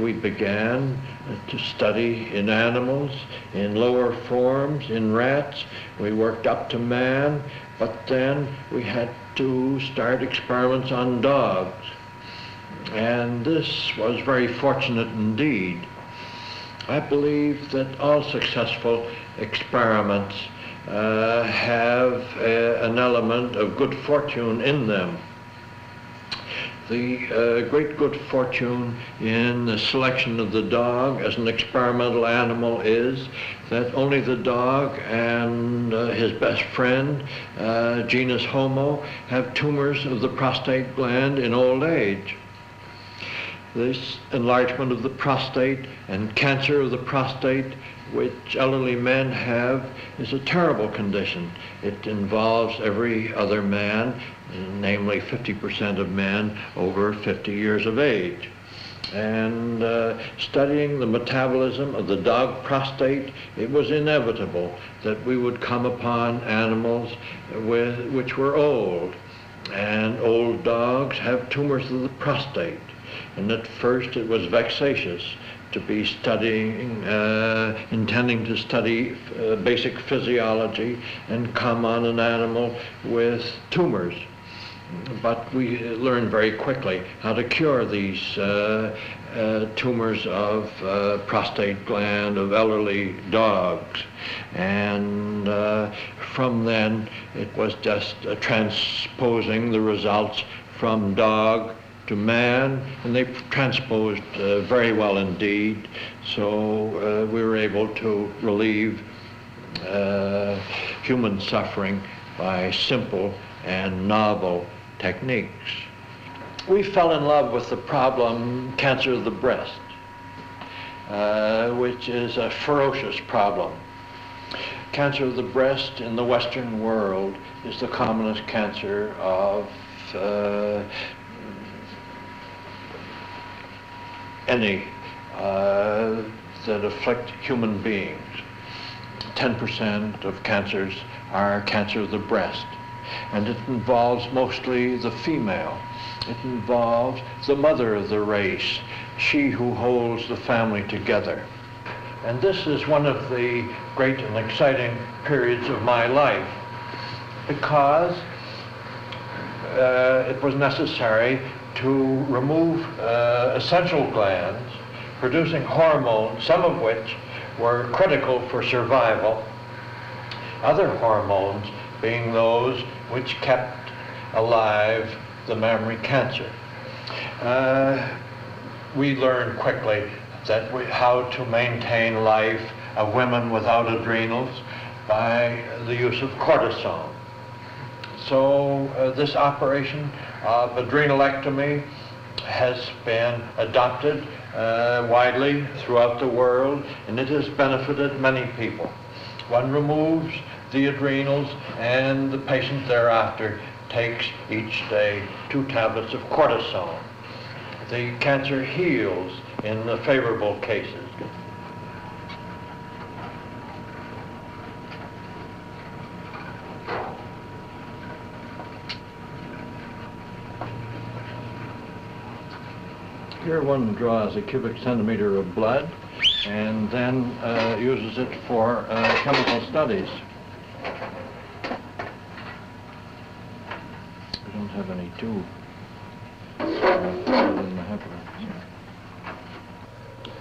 we began to study in animals, in lower forms, in rats. We worked up to man, but then we had to start experiments on dogs. And this was very fortunate indeed. I believe that all successful experiments have an element of good fortune in them. The great good fortune in the selection of the dog as an experimental animal is that only the dog and his best friend, genus Homo, have tumors of the prostate gland in old age. This enlargement of the prostate and cancer of the prostate, which elderly men have, is a terrible condition. It involves every other man, namely 50% of men over 50 years of age. And studying the metabolism of the dog prostate, it was inevitable that we would come upon animals which were old. And old dogs have tumors of the prostate. And at first it was vexatious to be studying, intending to study basic physiology and come on an animal with tumors. But we learned very quickly how to cure these tumors of prostate gland of elderly dogs. And from then it was just transposing the results from dog to man, and they transposed very well indeed. So we were able to relieve human suffering by simple and novel techniques. We fell in love with the problem cancer of the breast, which is a ferocious problem. Cancer of the breast in the Western world is the commonest cancer of any that afflict human beings. 10% of cancers are cancer of the breast, and it involves mostly the female. It involves the mother of the race, she who holds the family together. And this is one of the great and exciting periods of my life, because it was necessary to remove essential glands producing hormones, some of which were critical for survival, other hormones being those which kept alive the mammary cancer. We learned quickly that how to maintain life of women without adrenals by the use of cortisone. So this operation of adrenalectomy has been adopted widely throughout the world, and it has benefited many people. One removes the adrenals, and the patient thereafter takes each day 2 tablets of cortisone. The cancer heals in the favorable cases. Here one draws a cubic centimeter of blood and then uses it for chemical studies. We don't have any tube.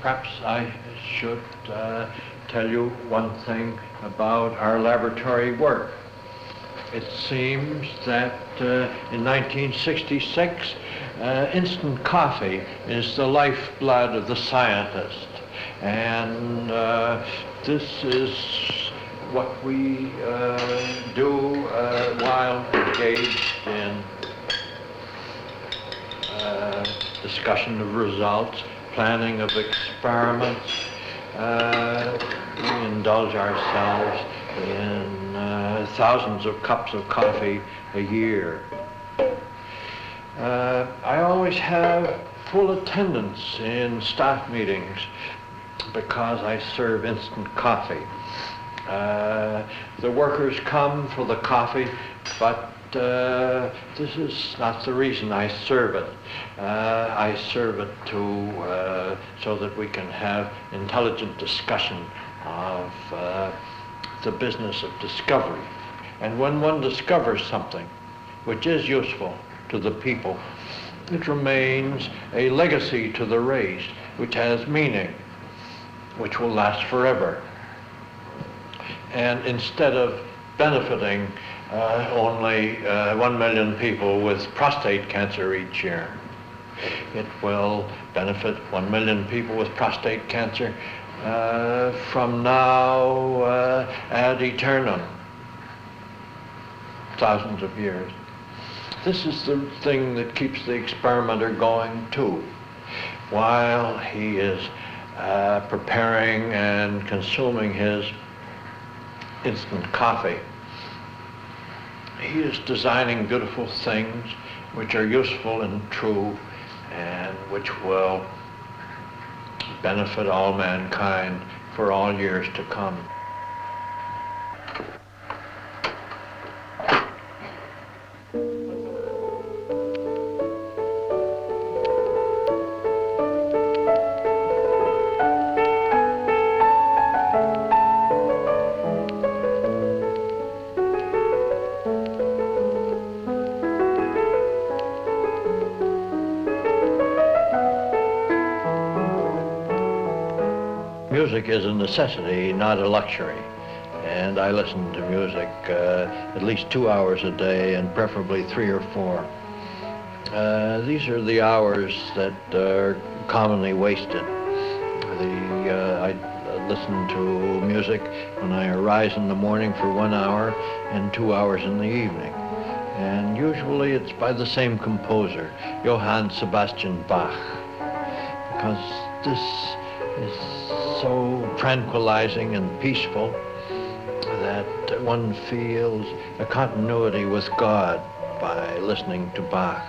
Perhaps I should tell you one thing about our laboratory work. It seems that in 1966, instant coffee is the lifeblood of the scientist. And this is what we do while engaged in discussion of results, planning of experiments. We indulge ourselves in thousands of cups of coffee a year. I always have full attendance in staff meetings because I serve instant coffee. The workers come for the coffee But this is not the reason I serve it. I serve it so that we can have intelligent discussion of the business of discovery. And when one discovers something which is useful to the people, it remains a legacy to the race which has meaning, which will last forever. And instead of benefiting only 1 million people with prostate cancer each year, it will benefit 1 million people with prostate cancer from now ad eternum, thousands of years. This is the thing that keeps the experimenter going too. While he is preparing and consuming his instant coffee, he is designing beautiful things which are useful and true and which will benefit all mankind for all years to come. Music is a necessity, not a luxury. And I listen to music at least 2 hours a day, and preferably 3 or 4. These are the hours that are commonly wasted. I listen to music when I arise in the morning for 1 hour and 2 hours in the evening. And usually it's by the same composer, Johann Sebastian Bach, because this is so tranquilizing and peaceful that one feels a continuity with God by listening to Bach.